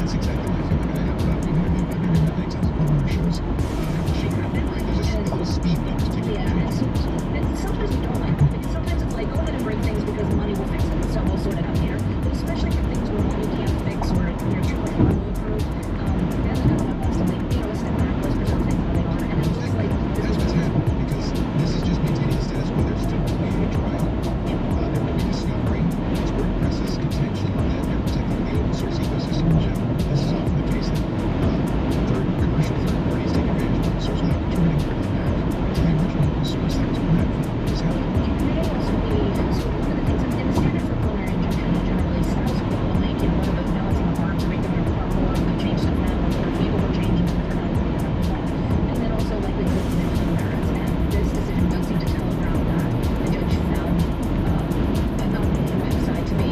that's exactly my feeling. I've interviewed many times on our shows. There's just a little speed bump to take advantage of. And sometimes we don't like that because sometimes it's like, go ahead and break things because money will fix it, so we'll sort it out here. But especially for things where money can't fix or you're truly not improve, then the government wants to a step back, let's preserve things how they are. And it's just like, That's what's happening because this is just maintaining the status quo. There's still going to be a trial. There will be discovery. It's where it presses contention that they're protecting the open source ecosystem in general. This is often the case that commercial third parties take advantage of open source without returning credit back to the original open source. That was what is happening. it may also be, so one of the things, in the standard for preliminary injunction is generally status quo, like, what about balancing the harm to make them more of the change stuff now, or if we overchange and they're not going to have the problem. And then also likely to conviction of merits, and this decision does seem to telegraph that the judge found the website to be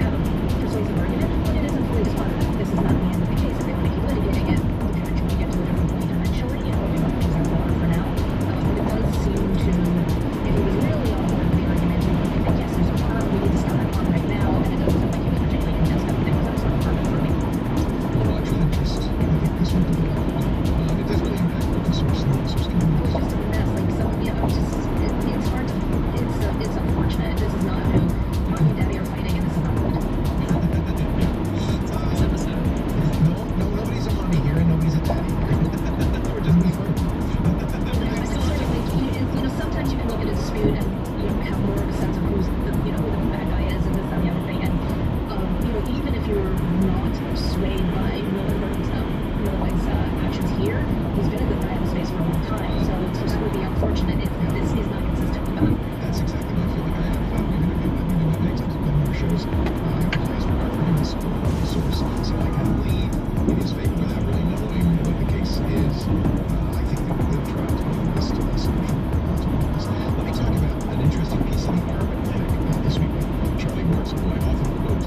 have a persuasive argument, but it isn't fully dispositive. This is not the end of the case. If they want to keep litigating it, the judge will get to a different point eventually. Things are water for now. But it does seem to, if he was really on board with the argument, he would think, yes, there's a harm, we need to stop that harm right now, and it doesn't sound like he was entertaining it just because there was some harm for me. I'll watch with interest. I think this will develop. It does really impact open source and open source communities. It's just a mess. Like, it's hard to, it's unfortunate. This is not who mom and daddy are fighting, and this is not good. No, nobody's a mommy here and nobody's a daddy here. We're just being fun. Sometimes you can look at a dispute and have more of a sense of who's who the bad guy is and this and the other thing. And even if you're not swayed by Millward's actions here, he's been a good guy in the space for a long time. So it would be unfortunate if this is not consistent with that. That's exactly my feeling. We've interviewed many times on our shows. I have a highest regard for him as open source, so I kind of lean in his favor without really knowing what the case is. I think that the trial to the best solution. Let me talk about an interesting piece of the Arab Atlantic this week with Charlie Morrison, who I often quote on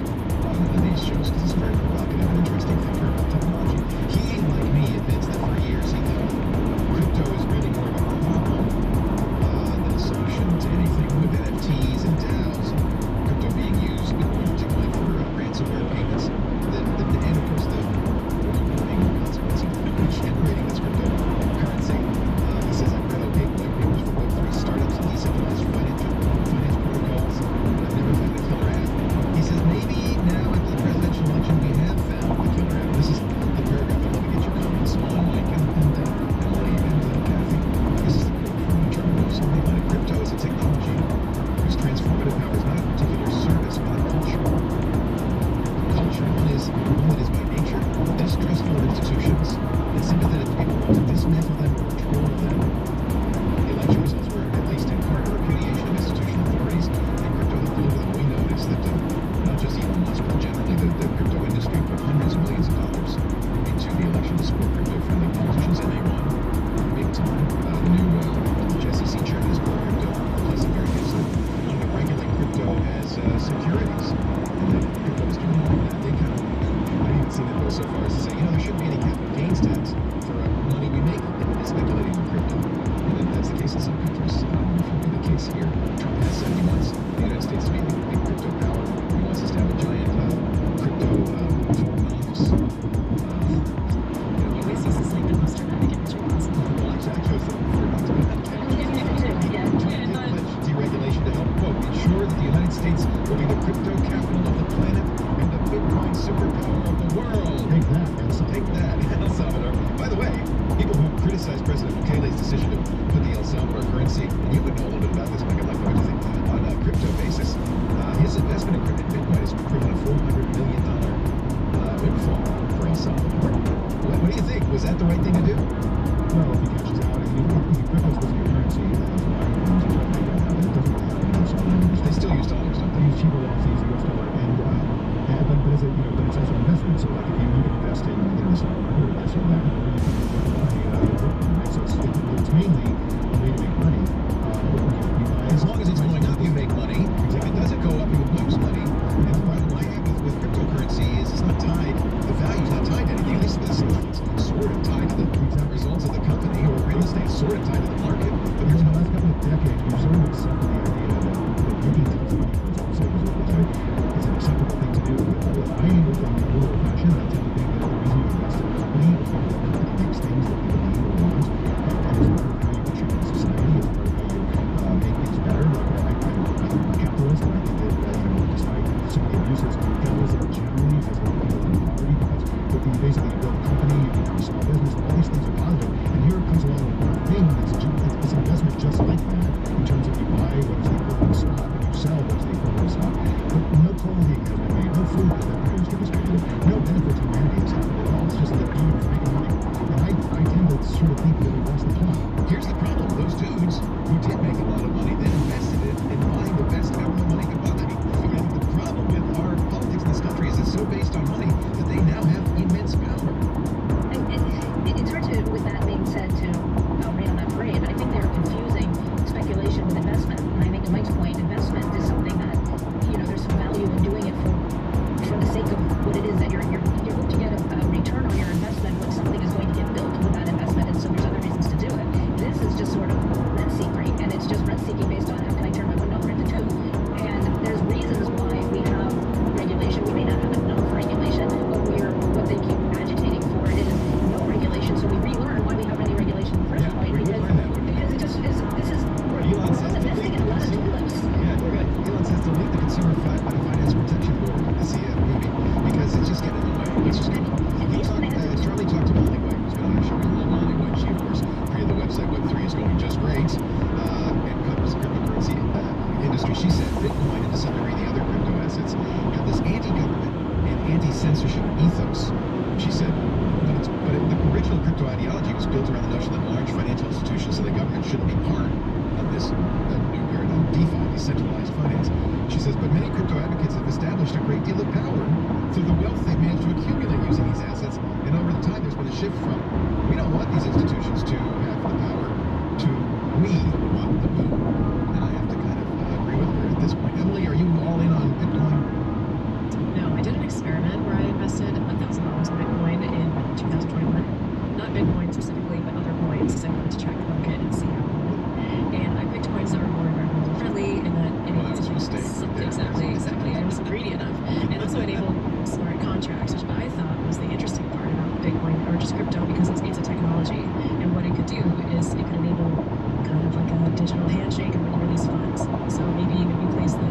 these shows because he's a very provocative and interesting thinker about technology. He, like me, admits that for years he thought crypto is really more of a problem than a solution to anything, with NFTs and DAOs, crypto being used particularly for ransomware payments. And of course, the ongoing consequence of generating this cryptocurrency. He says, I've read opaque white papers for Web3 startups and decentralized finance protocols, but I've never found a killer app. He says, maybe now at the presidential election we have found the killer app. This is the paragraph I'd love to get your comments on, Mike and Emily and Kathy. This is the quote from Charlie Morrison. The Atlantic crypto is a technology whose transformative power is not a particular service, but a culture. Culture, one that is by nature distrustful of institutions and sympathetic to people who dismantle them or control them. The election results were, at least in part, a repudiation of institutional authorities and crypto that deliver them. We noticed that not just Elon Musk, but generally the crypto industry put hundreds of millions of dollars into the election to support crypto-friendly politicians, and they won big time. The new SEC chairman is called crypto, placing very heavily on the regulate crypto as securities. And then crypto is doing all of that. They kind of, I've even seen it go so far as to say, there shouldn't be any capital gains tax for money we make speculating in crypto. And that's the case in some countries. I don't know if it will be the case here. Trump has said he wants the United States to be a big crypto power. He wants us to have a giant crypto foreign office. He always uses like the most dramatic imagery possible. Well, exactly. I was deregulation to help, quote, ensure that the United States will be the crypto capital of the planet and the Bitcoin superpower of the world. Take that, take that, El Salvador. By the way, people who criticize President Bukele's decision to put the El Salvador currency, and you would know a little bit about this, Mike, I'd like to know what you think, on a crypto basis. His investment in Bitcoin has proven a $400 million windfall for El Salvador. What do you think? Was that the right thing to do? Well, if he cashes out, if crypto is supposed to be a currency, They still use dollars, don't they use cheaper dollars, they use the US dollar, but it's also an investment. So like if you invest in this or this or that, so it's mainly a way to make money. As long as it's going up, you make money. If it doesn't go up, you lose money. And the problem I have with cryptocurrency is it's not tied, the value's not tied to anything. At least with this it's sort of tied to the results of the company, or real estate is sort of tied to the market. But there's in the last couple of decades, we've sort of accepted the idea that making tons of money for its own sake is an acceptable thing to do. I am from the old fashioned, I tend to small business, all these things are positive. And here comes along a thing it's an investment just like that in terms of you buy what is the equivalent of stock and you sell what is the equivalent of stock. But no clothing has been made, no food has been produced or distributed, no benefit to humanity has happened at all. It's just the dude for making money. And I tend to sort of think that that's the point. Here's the problem. Those dudes who did make a lot of money then invested it in buying the best government money could buy. And the problem with our politics in this country is it's so based on money that they now have immense power. It's hard to, with that being said, to rain on that parade, but I think they're confusing speculation with investment. And I think to Mike's point, investment is something that, there's some value in doing it for the sake of what it is that you're going to get a return on your investment when something is going to get built with that investment, and so there's other reasons to do it. This is just sort of rent-seeking, and it's just rent-seeking based on how can I turn my $1 into $2. And there's reasons why we have regulation. We may not have enough regulation, but what they keep agitating for is no regulation. So we relearn why we have any regulation in the first place, because it just is. This is Elon says investing in a lot of tulips. Elon says delete the Consumer Finance Protection Board, the CFPB, because it's just getting in the way. It's just getting. Charlie talked to Molly White, who's been on our show. I love Molly White. She, of course, created the website Web3 is going just great, and covers the cryptocurrency industry. She said Bitcoin and to some degree the other crypto assets have this anti-government and anti-censorship ethos. She said, but the original crypto ideology was built around the notion that large financial institutions and the government shouldn't be part of this new paradigm, DeFi, decentralized finance. She says, but many crypto advocates have established a great deal of power through the wealth they've managed to accumulate using these assets. And over the time, there's been a shift from we don't want these institutions to have the power to we want the moon. And I have to kind of agree with her at this point. Emily, are you all in on Bitcoin? No, I did an experiment where I invested $1,000 in Bitcoin in 2021. Not Bitcoin specifically, but other coins, because I wanted to track the market and see how it went. And I picked coins that were more environmentally friendly and that enabled exactly. I wasn't greedy enough. And also enabled smart contracts, which I thought was the interesting part about Bitcoin or just crypto, because it's a technology. And what it could do is it could enable kind of like a digital handshake when you release funds. So maybe when you place the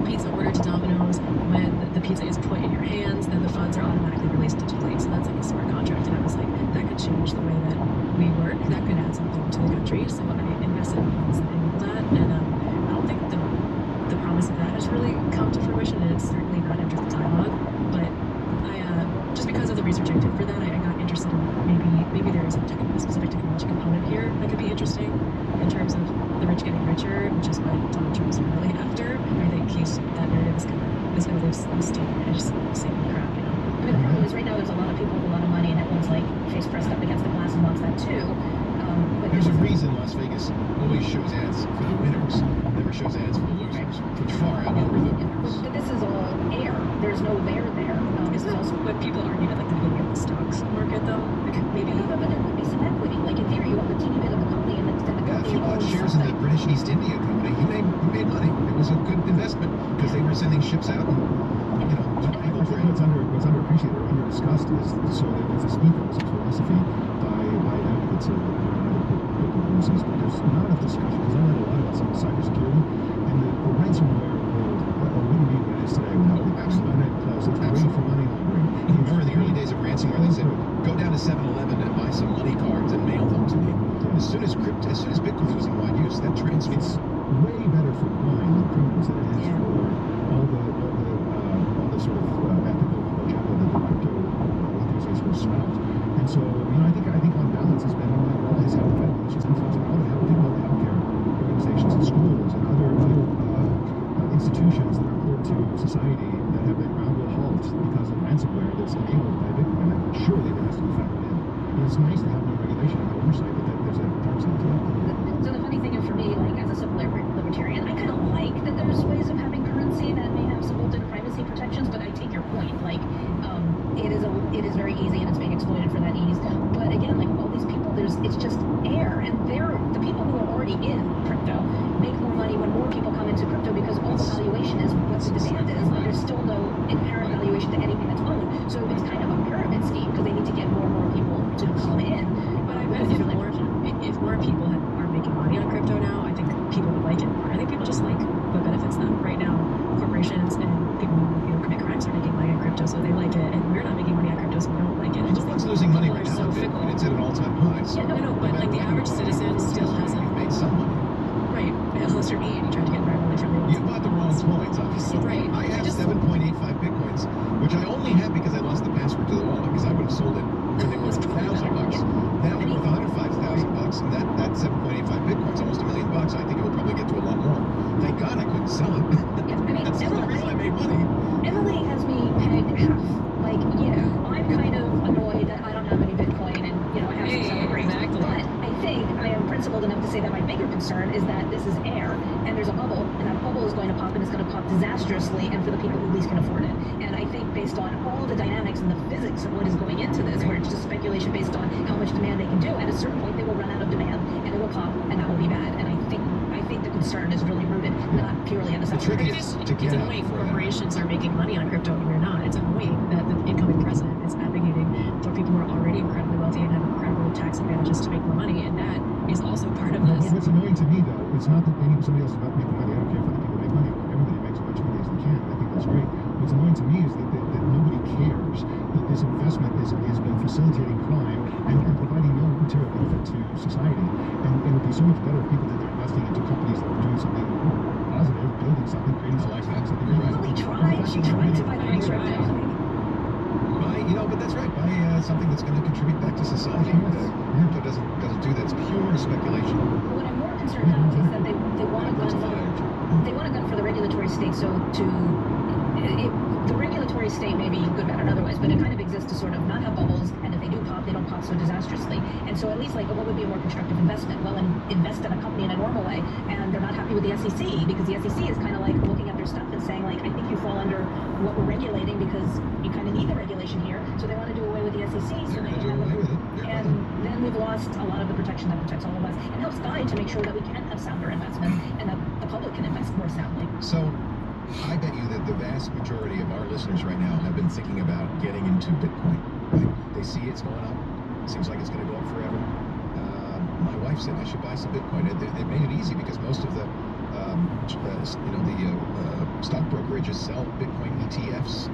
pizza order to Domino's, when the pizza is put in your hands, then the funds are automatically released digitally. So that's like a smart contract. And I was like, that could change the way that we work. That could add something to the country. So I invested in funds that enable that. And I don't think the promise of that has really come to fruition. And it's certainly not after the dialogue. But just because of the research I did for that, I got interested in maybe there is a specific technology component here that could be interesting in terms of the rich getting richer, which is what Donald Trump is really after. I think that narrative is going to live steam. I just say crap, I mean, the problem is right now there's a lot of people with a lot of money, and everyone's like face pressed up against the glass and wants that too. But There's a reason Las Vegas always shows ads for the winners, never shows ads for the losers, which far outnumber the winners. But this is all air. There's no there there. Is that also what people argue that like the beginning of the stocks market though? Maybe. But there would be some equity. Like in theory, you own a teeny bit of the company, and the Yeah, if company you bought owns shares in the something. British East India Company, you made money. It was a good investment because they were sending ships out and, people I think what's underappreciated or under-discussed is so that there's this ethos, this philosophy by advocates of cryptocurrencies, but there's not enough discussion because I read a lot about some cybersecurity and the ransomware world wouldn't be what it is today without absolutely. Internet Plus. It's great for money laundering. Remember in the early days of ransomware, they said, go down to 7-Eleven and buy some money cards and mail them to me. As soon as Bitcoin was in wide use, that transferred. It's way better for crime and criminals than it is for all the sort of ethical agenda that the crypto enthusiasts will spout. And so, I think on balance has been has helped families just influencing all the healthcare organizations and schools and other institutions that are important to society that have been ground to a halt because of ransomware that's enabled by Bitcoin. Like, surely that has to be factored in. And it's nice to have more regulation and more oversight, but there's a dark side to that. So the funny thing is for me, like as a civil libertarian, I kind of like that there's ways of having currency that may have some built-in privacy protections, but I take your point. Like, it is very easy and it's being exploited for that ease. But again, like all these people, it's just air, and the people who are already in crypto make more money when more people come into crypto because all the valuation is what the demand is. Like, there's still no inherent valuation to anything that's owned. So it's kind of a pyramid scheme because they need to get more and more people to come in. But I bet if more people are making money on crypto now, I think people would like it more. I think people just like what benefits them. Right now, corporations and people who commit crimes are making money on crypto, so they like it, and we're not making money on crypto, so we don't like it. What's losing money right now? physics of what is going into this, where it's just speculation based on how much demand they can do. At a certain point, they will run out of demand, and it will pop, and that will be bad. And I think the concern is really rooted not purely in the The trick sector. is It's to get out annoying before that. corporations are making money on crypto and we're not. It's annoying that the incoming president is advocating for people who are already incredibly wealthy and have incredible tax advantages to make more money, and that is also part of this. What's annoying to me, though, it's not that somebody else is about making money. I don't care if other people make money. Everybody makes as much money as they can. I think that's great. What's annoying to me is that nobody cares that this investment has been facilitating crime and providing no material benefit to society. And it would be so much better if people did their investing into companies that were doing something positive, building something, creating I like that. something. You're right. Well, she tried to buy the They crypto. Buy, but that's right. Buy something that's going to contribute back to society. Crypto doesn't do that. It's pure speculation. What I'm more concerned about is that they want a gun for the regulatory state. So the regulatory state may be good, bad, or otherwise, but it kind of exists to sort of not have bubbles, and if they do pop, they don't pop so disastrously. And so at least like what would be a more constructive investment? Well, invest in a company in a normal way, and they're not happy with the SEC because the SEC is kind of like looking at their stuff and saying like, I think you fall under what we're regulating because you kind of need the regulation here. So they want to do away with the SEC. So They're they going to do can have away with it. and then we've lost a lot of the protection that protects all of us and helps guide to make sure that we can have sounder investments and that the public can invest more soundly. So, I bet you that the vast majority of our listeners right now have been thinking about getting into Bitcoin. Right? They see it's going up. Seems like it's going to go up forever. My wife said I should buy some Bitcoin. It made it easy because most of the stock brokerages sell Bitcoin ETFs.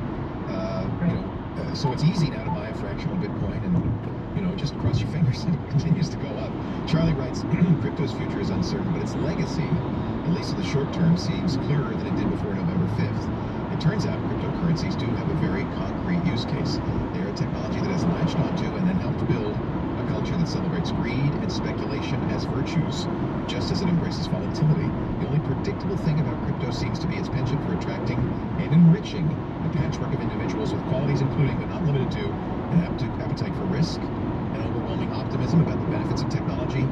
So it's easy now to buy a fractional Bitcoin and just cross your fingers and it continues to go up. Charlie writes, crypto's future is uncertain, but its legacy, at least in the short term, seems clearer than it did before November 5th. It turns out cryptocurrencies do have a very concrete use case. They are a technology that has latched onto and then helped build a culture that celebrates greed and speculation as virtues, just as it embraces volatility. The only predictable thing about crypto seems to be its penchant for attracting and enriching a patchwork of individuals with qualities including, but not limited to, an appetite for risk, an overwhelming optimism about the benefits of technology,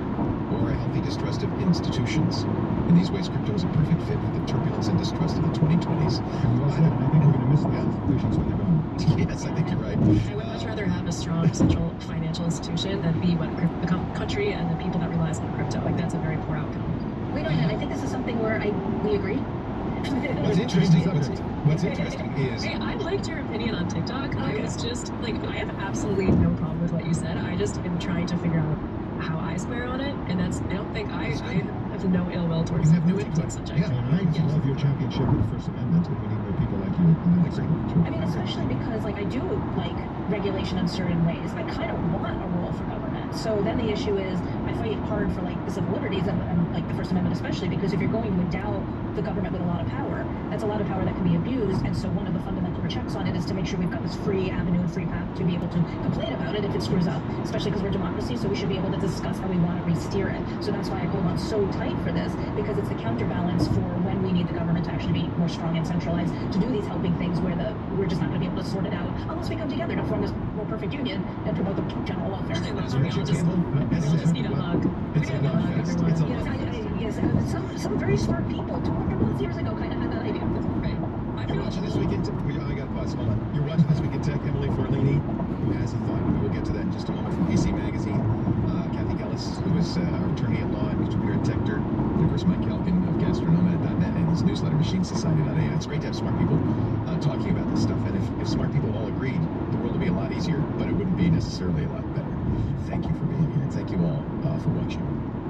or a healthy distrust of institutions. In these ways, crypto is a perfect fit for the turbulence and distrust of the 2020s. Well said. I think we're going to miss those institutions when they're gone. Yes, I think you're right. I would much rather have a strong central financial institution than be what the country and the people that relies on crypto. Like, that's a very poor outcome. Wait a minute, I think this is something where we agree. What's interesting is... Hey, I liked your opinion on TikTok. I was just, like, I have absolutely no problem with what you said. I just am trying to figure out how I swear on it, and that's, I don't think I have no ill will towards You have new TikTok input. subject. Yeah. And I love your championship of the First Amendment, and we need more people like you. I mean, especially because like I do like regulation in certain ways. I kind of want a role for government. So then the issue is I fight hard for like the civil liberties and like the First Amendment especially, because if you're going to endow the government with a lot of power, that's a lot of power that can be abused. And so one of the fundamental checks on it is to make sure we've got this free avenue and free path to be able to complain about it if it screws up, especially because we're a democracy. So we should be able to discuss how we want to re-steer it. So that's why I hold on so tight for this, because it's the counterbalance for when we need the government to actually be more strong and centralized to do these helping things where we're just not going to be able to sort it out unless we come together to form this more perfect union and promote the general welfare. We all just need a hug. We need a hug, everyone. Yes, some very smart people 200+ years ago kind of had that idea. Right. You're watching This Week in Tech. I got to pause. Hold on. You're watching This Week in Tech. Emily Forlini, who has a thought. We'll get to that in just a moment from PC Magazine. Kathy Gellis, who is our attorney-at-law and contributor at Techdirt. And of course, Mike Kelkin of Gastronomia.net and his newsletter, MachineSociety.ai. It's great to have smart people talking about this stuff. And if smart people all agreed, the world would be a lot easier, but it wouldn't be necessarily a lot better. Thank you for being here. Thank you all for watching.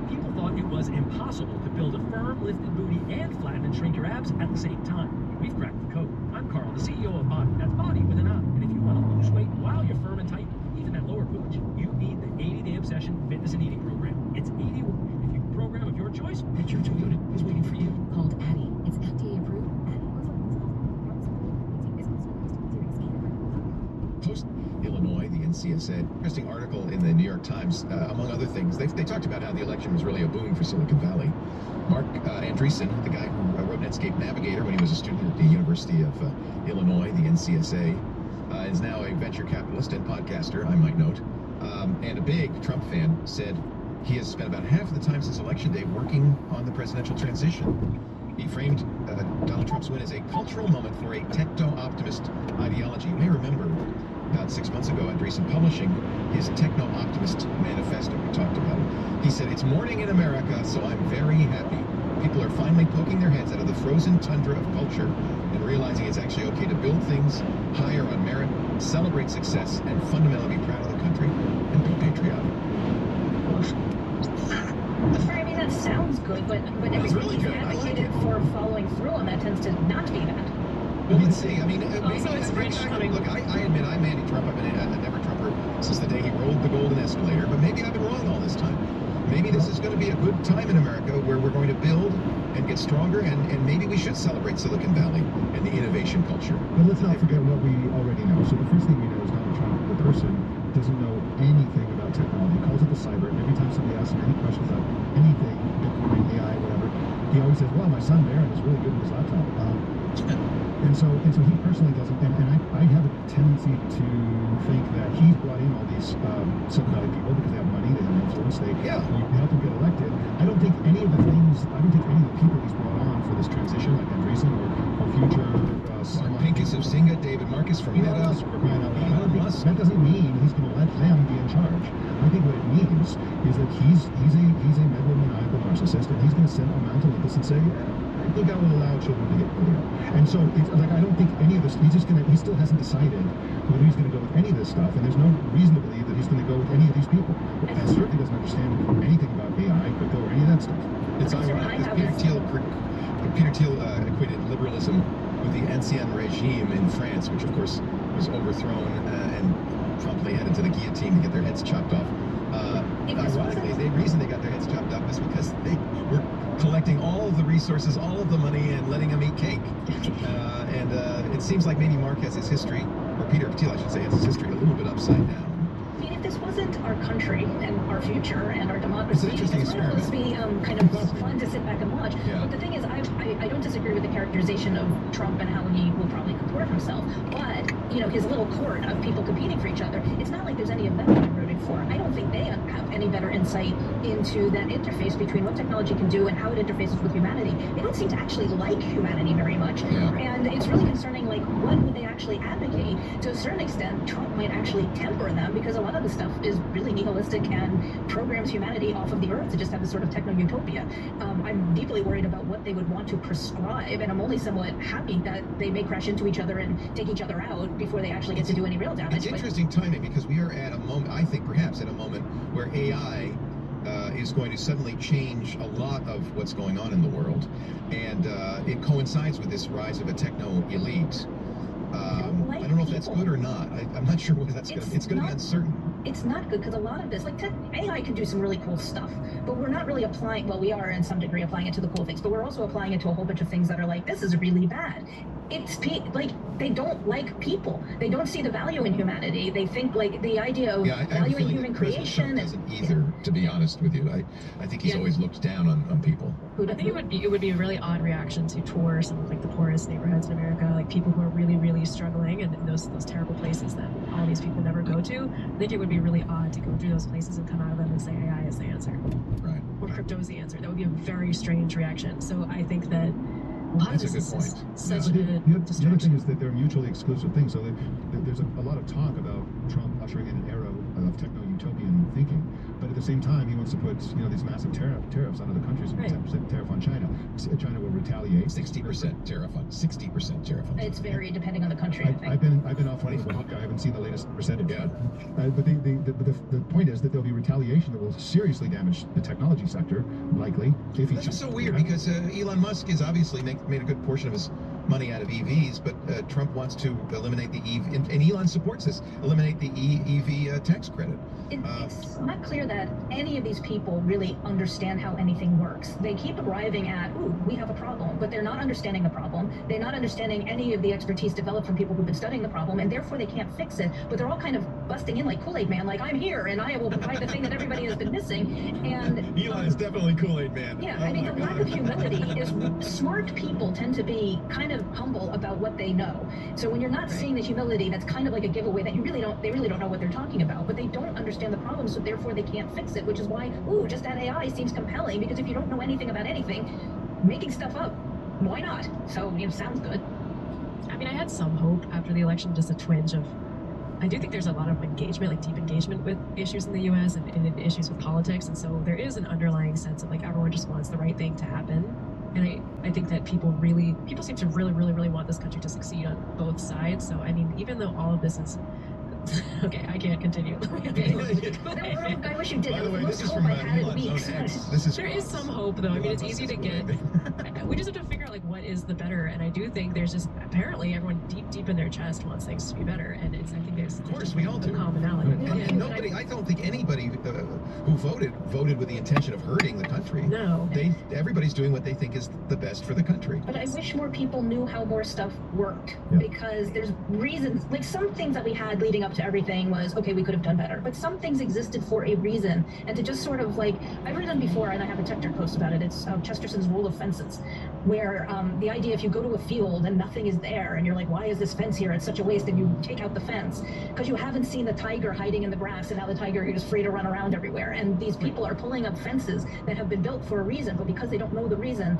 People thought it was impossible to build a firm, lifted booty, and flatten and shrink your abs at the same time. We've cracked the code. I'm Carl, the CEO of Body. That's Body with an I. And if you want to lose weight while you're firm and tight, even that lower pooch, you need the 80-Day Obsession Fitness and Eating Program. It's 80. If you program of your choice, picture Toyota is waiting for you. Called Addy. It's FDA approved. Post Illinois, the NCSA, interesting article in the New York Times, among other things. They talked about how the election was really a boon for Silicon Valley. Mark Andreessen, the guy who wrote Netscape Navigator when he was a student at the University of Illinois, the NCSA, is now a venture capitalist and podcaster, I might note, and a big Trump fan, said he has spent about half of the time since Election Day working on the presidential transition. He framed Donald Trump's win as a cultural moment for a techno-optimist ideology. You may remember about 6 months ago, Andreessen Publishing, his techno-optimist manifesto. We talked about it. He said, "It's morning in America, so I'm very happy. People are finally poking their heads out of the frozen tundra of culture and realizing it's actually okay to build things, hire on merit, celebrate success, and fundamentally be proud of the country and be patriotic." I mean, that sounds good, but everything really he's good. I like advocated it. for following through on that tends to not be that. Well, let's see. I mean, Also, it's rich coming. look, I admit I'm anti-Trump. I've been a never Trumper since the day he rolled the golden escalator. But maybe I've been wrong all this time. Maybe this is going to be a good time in America where we're going to build and get stronger, and maybe we should celebrate Silicon Valley and the innovation culture. But let's not forget what we already know. So the first thing we know is Donald Trump, the person, doesn't know anything about technology. He calls it the cyber. And every time somebody asks him any questions about anything, Bitcoin, AI, whatever, he always says, "Well, my son Barron is really good with his laptop." And so he personally doesn't, and I have a tendency to think that he's brought in all these sympathetic people because they have money, they have influence, they help him get elected. I don't think any of the people he's brought on for this transition, like Andreessen or future Mark Pincus of Singa, David Marcus from Meta, Elon Musk. That doesn't mean he's going to let them be in charge. I think what it means is that he's a megalomaniacal narcissist, and he's going to send on Mount Olympus and say, "I think I will allow children to get polio." And so it's like, I don't think any of this, he still hasn't decided whether he's going to go with any of this stuff, and there's no reason to believe that he's going to go with any of these people. And certainly doesn't understand anything about AI, crypto, or any of that stuff. It's ironic because Peter Thiel equated liberalism with the ancien regime in France, which of course was overthrown and promptly headed to the guillotine to get their heads chopped off. Ironically, the reason they got their heads chopped off is because they were collecting all of the resources, all of the money, and letting them eat cake. And it seems like maybe Mark has his history, or Peter Thiel, I should say, has his history a little bit upside down. I mean, if this wasn't our country and our future and our democracy, It's an interesting this might almost be kind of fun to sit back and watch. Yeah. But the thing is, I don't disagree with the characterization of Trump and how he will probably comport himself. But, you know, his little court of people competing for each other, it's not like there's any of them that I'm rooting for. I don't think they have any better insight into that interface between what technology can do and how it interfaces with humanity. They don't seem to actually like humanity very much. Yeah. And it's really concerning, like, what would they actually advocate? To a certain extent, Trump might actually temper them, because a lot of the stuff is really nihilistic and programs humanity off of the earth to just have this sort of techno-utopia. I'm deeply worried about what they would want to prescribe, and I'm only somewhat happy that they may crash into each other and take each other out before they actually get to do any real damage. It's interesting timing, because we are at a moment, I think perhaps at a moment, where AI is going to suddenly change a lot of what's going on in the world, and it coincides with this rise of a techno elite. I don't know if that's good or not. I'm not sure what that's going to be. It's going to be uncertain. It's not good, because a lot of this, like, AI can do some really cool stuff, but we're not really applying, well, we are in some degree applying it to the cool things, but we're also applying it to a whole bunch of things that are like, this is really bad. It's like, they don't like people. They don't see the value in humanity. They think, like, the idea of valuing human creation. Doesn't either, to be honest with you. I think he's always looked down on people. I think it would be a really odd reaction to tour some of, like, the poorest neighborhoods in America, like people who are really, really struggling, and those terrible places that all these people never go to. I think it would be really odd to go through those places and come out of them and say AI is the answer, Right. or crypto is the answer. That would be a very strange reaction. So I think that a lot of That's a this good is point. such The a other distraction. thing is that they're mutually exclusive things. So there's a lot of talk about Trump ushering in an era of techno-utopian thinking, but at the same time, he wants to put these massive tariffs on other countries, and 10% tariff on China. China will retaliate. 60% tariff on 60% tariff on. It's very depending on the country, I think. I've been off one of the hook. I haven't seen the latest percentage yet. But the point is that there'll be retaliation that will seriously damage the technology sector, likely. If he This is so weird, because Elon Musk has obviously made a good portion of his money out of EVs, but Trump wants to eliminate the EV, and Elon supports this, eliminate the EV tax credit. It's not clear that any of these people really understand how anything works. They keep arriving at, ooh, we have a problem, but they're not understanding the problem. They're not understanding any of the expertise developed from people who've been studying the problem, and therefore they can't fix it. But they're all kind of busting in like Kool-Aid Man, like, I'm here, and I will provide the thing that everybody has been missing. And Elon is definitely Kool-Aid Man. yeah, I mean, the lack of humility is, smart people tend to be kind of humble about what they know. So when you're not seeing the humility, that's kind of like a giveaway that they really don't know what they're talking about, but they don't understand the problem, so therefore they can't fix it, which is why, ooh, just add AI seems compelling, because if you don't know anything about anything, making stuff up, why not? So, sounds good. I mean, I had some hope after the election, just a twinge of, I do think there's a lot of engagement, like deep engagement with issues in the U.S. and issues with politics, and so there is an underlying sense of like everyone just wants the right thing to happen. And I think that people seem to really want this country to succeed on both sides. So I mean, even though all of this is okay, I can't continue. I wish you did. By the way, Most this is hope from I've had in Elon's own weeks. ex. This is There from is some hope, though. I mean, Elon it's Musk's easy to get. baby. We just have to figure out like what is the better, and I do think there's just apparently everyone deep in their chest wants things to be better, and I think there's Of course, we all do. commonality. And nobody, I don't think anybody who voted with the intention of hurting the country. No. Everybody's doing what they think is the best for the country. But I wish more people knew how more stuff worked, because there's reasons. Like some things that we had leading up to everything was, okay, we could have done better. But some things existed for a reason. And to just sort of like, I've written before, and I have a TechTech post about it. It's Chesterson's rule of fences, where the idea if you go to a field and nothing is there, and you're like, why is this fence here? It's such a waste. And you take out the fence because you haven't seen the tiger hiding in the grass, and now the tiger is free to run around everywhere. And these people are pulling up fences that have been built for a reason, but because they don't know the reason,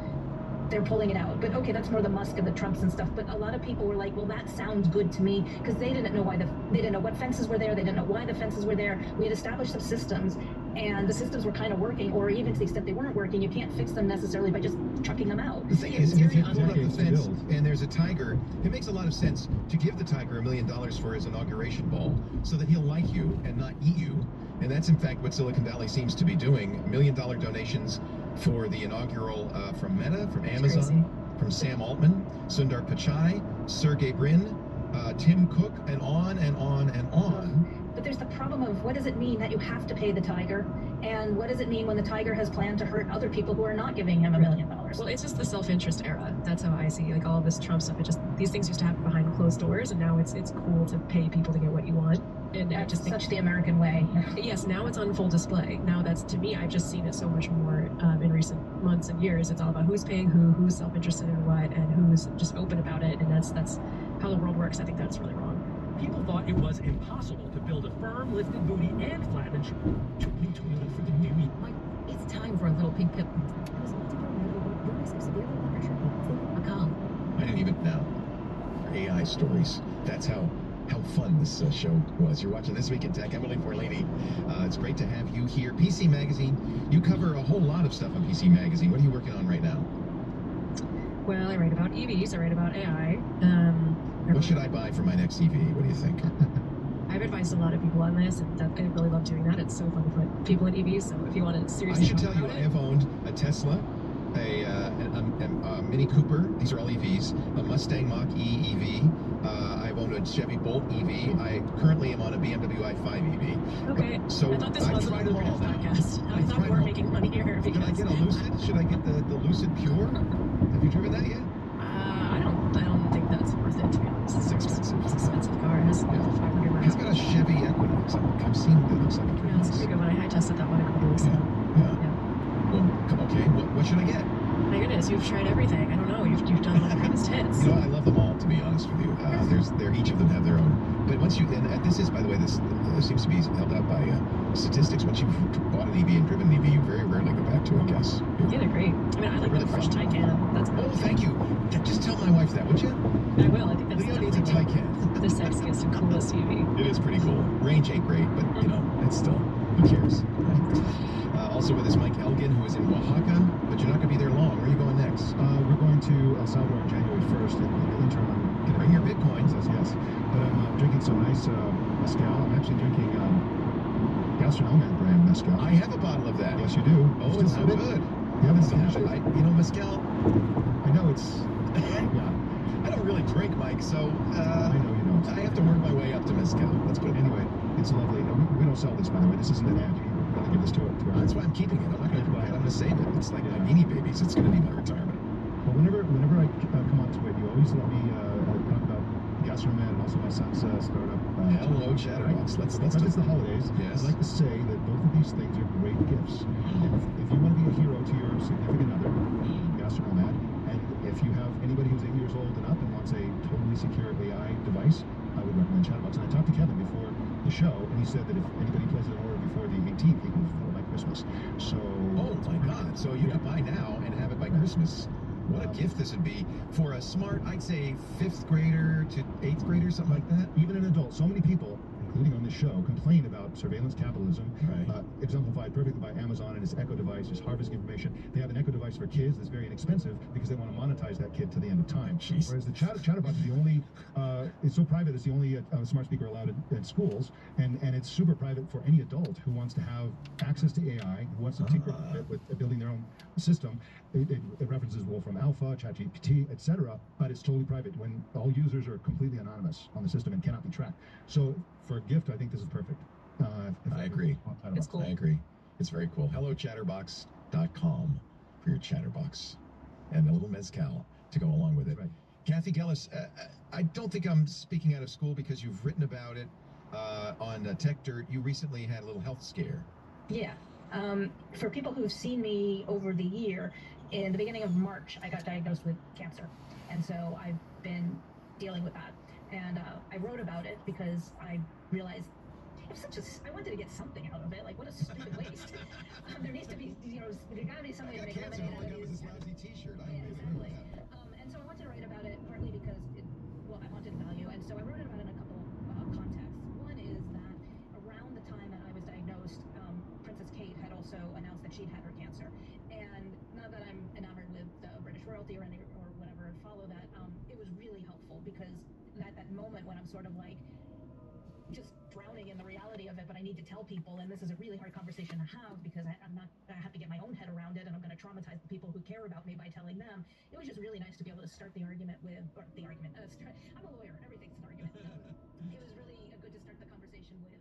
they're pulling it out. But okay, that's more the Musk and the Trumps and stuff. But a lot of people were like, well, that sounds good to me, because they didn't know they didn't know what fences were there. They didn't know why the fences were there. We had established some systems, and the systems were kind of working, or even to the extent they weren't working, you can't fix them necessarily by just chucking them out. The thing is, if you pull up the decades to fence build. and there's a tiger, it makes a lot of sense to give the tiger $1 million for his inauguration ball so that he'll like you and not eat you. And that's in fact what Silicon Valley seems to be doing. $1 million donations for the inaugural from Meta, from Amazon, from Sam Altman, Sundar Pichai, Sergey Brin, Tim Cook, and on and on and on. But there's the problem of what does it mean that you have to pay the tiger, and what does it mean when the tiger has planned to hurt other people who are not giving him $1 million? Well, it's just the self-interest era. That's how I see like all of this Trump stuff. It just these things used to happen behind closed doors, and now it's cool to pay people to get what you want. And I just think Such the American way. yes, now it's on full display. Now that's, to me, I've just seen it so much more in recent months and years. It's all about who's paying who's self-interested in what, and who's just open about it. And that's how the world works. I think that's really wrong. People thought it was impossible to build a firm, lifted booty, and flat and Toyota for the new me. Mike, it's time for a little pink pip. I didn't even know. AI stories. That's how fun this show was. You're watching This Week in Tech. Emily Forlaney. It's great to have you here. PC Magazine. You cover a whole lot of stuff on PC Magazine. What are you working on right now? Well, I write about EVs. I write about AI. What should I buy for my next EV? What do you think? I've advised a lot of people on this, and I really love doing that. It's so fun to put people in EVs. So if you want to seriously, I should tell you, about I have owned a Tesla, a Mini Cooper. These are all EVs. A Mustang Mach-E EV. I've owned a Chevy Bolt EV. I currently am on a BMW i5 EV. Okay. So I thought this I've wasn't a tried them all lucrative now. podcast. I I've thought tried we were them all. making money here. Should I get a Lucid? Should I get the Lucid Pure? Have you driven that yet? I don't think that's worth it, to be honest. It's expensive. It's an expensive car. It has 500 miles. I've got a Chevy Equinox. I'm seeing that looks like a pretty Yeah, it's a nice. pretty good one. I tested that one a couple weeks ago. Yeah. Well, okay. What should I get? My goodness, you've tried everything. I don't know. You've done all the greatest hits. You know, I love them all, to be honest with you. Each of them have their own. But once you, and this is, by the way, this seems to be held out by statistics. Once you've bought an EV and driven an EV, you very rarely go back to it, I guess. Yeah, they're great. I mean, I like Really the Porsche fun. Taycan. That's Oh, thank you. Just tell my wife that, would you? I will. I think that's Leo needs a definitely Taycan. the sexiest and coolest EV. It is pretty cool. Range ain't great, but you know, it's still, who cares? Also with us, Mike Elgin, who is in Oaxaca, but you're not going to be there long. Where are you going next? We're going to El Salvador on January 1st, and in the interim, I'm going to Bring your Bitcoins. Yes. But I'm drinking some nice mezcal. I'm actually drinking Gastronomad brand mezcal. I have a bottle of that. Yes, you do. Oh, You it's still so have it? good. You haven't finished it? You know, mezcal, I know it's. Yeah. I don't really drink, Mike, so I know you don't. I have to work my way up to mezcal. Let's put it Anyway, it's lovely. No, we don't sell this, by the way. This isn't an ad. You can really give this to it. That's why I'm keeping it. I'm not going to buy it. I'm going to save it. It's like my beanie babies. It's going to be my retirement. But whenever I come on to it, you always let me talk about Gastronomad and also my son's startup. Hello, Chatterbox. Let's Because it's the holidays. Yes. I'd like to say that both of these things are great gifts. If you want to be a hero to your significant other, Gastronomad, and if you have anybody who's 8 years old and up and wants a totally secure AI device, I would recommend Chatterbox. And I talked to Kevin before the show, and he said that if anybody places an order before the 18th, he can fulfill it by Christmas. So. Oh my God! So you can buy now and have it by Christmas. What a gift this would be for a smart, I'd say 5th grader to 8th grader, something like that. Even an adult. So many people including on this show, complain about surveillance capitalism, Right. exemplified perfectly by Amazon and its Echo device, just harvesting information. They have an Echo device for kids that's very inexpensive because they want to monetize that kid to the end of time. Jeez. Whereas the chatterbox is the only, it's so private, it's the only smart speaker allowed in schools, and it's super private for any adult who wants to have access to AI, who wants to tinker with it, with building their own system. It references Wolfram Alpha, ChatGPT, etc., but it's totally private when all users are completely anonymous on the system and cannot be tracked. So for a gift, I think this is perfect. I agree. It's cool. I agree. It's very cool. HelloChatterbox.com for your Chatterbox. And a little mezcal to go along with it. Right. Kathy Gellis, I don't think I'm speaking out of school because you've written about it on Tech Dirt. You recently had a little health scare. Yeah. For people who've seen me over the year, in the beginning of March, I got diagnosed with cancer. And so I've been dealing with that. And I wrote about it because I realized I wanted to get something out of it. Like, what a stupid waste. There needs to be, there got to be something to make Cancer, lemonade all out I of got was these. this lousy T-shirt. I Yeah, agree exactly. with that. And so I wanted to write about it partly because I wanted value. And so I wrote about it in a couple contexts. One is that around the time that I was diagnosed, Princess Kate had also announced that she'd had her cancer. And not that I'm enamored with the British royalty or whatever follow that, it was really helpful because at that moment when I'm sort of like just drowning in the reality of it, but I need to tell people, and this is a really hard conversation to have because I have to get my own head around it, and I'm going to traumatize the people who care about me by telling them. It was just really nice to be able to start the argument with, I'm a lawyer, everything's an argument. It was really good to start the conversation with.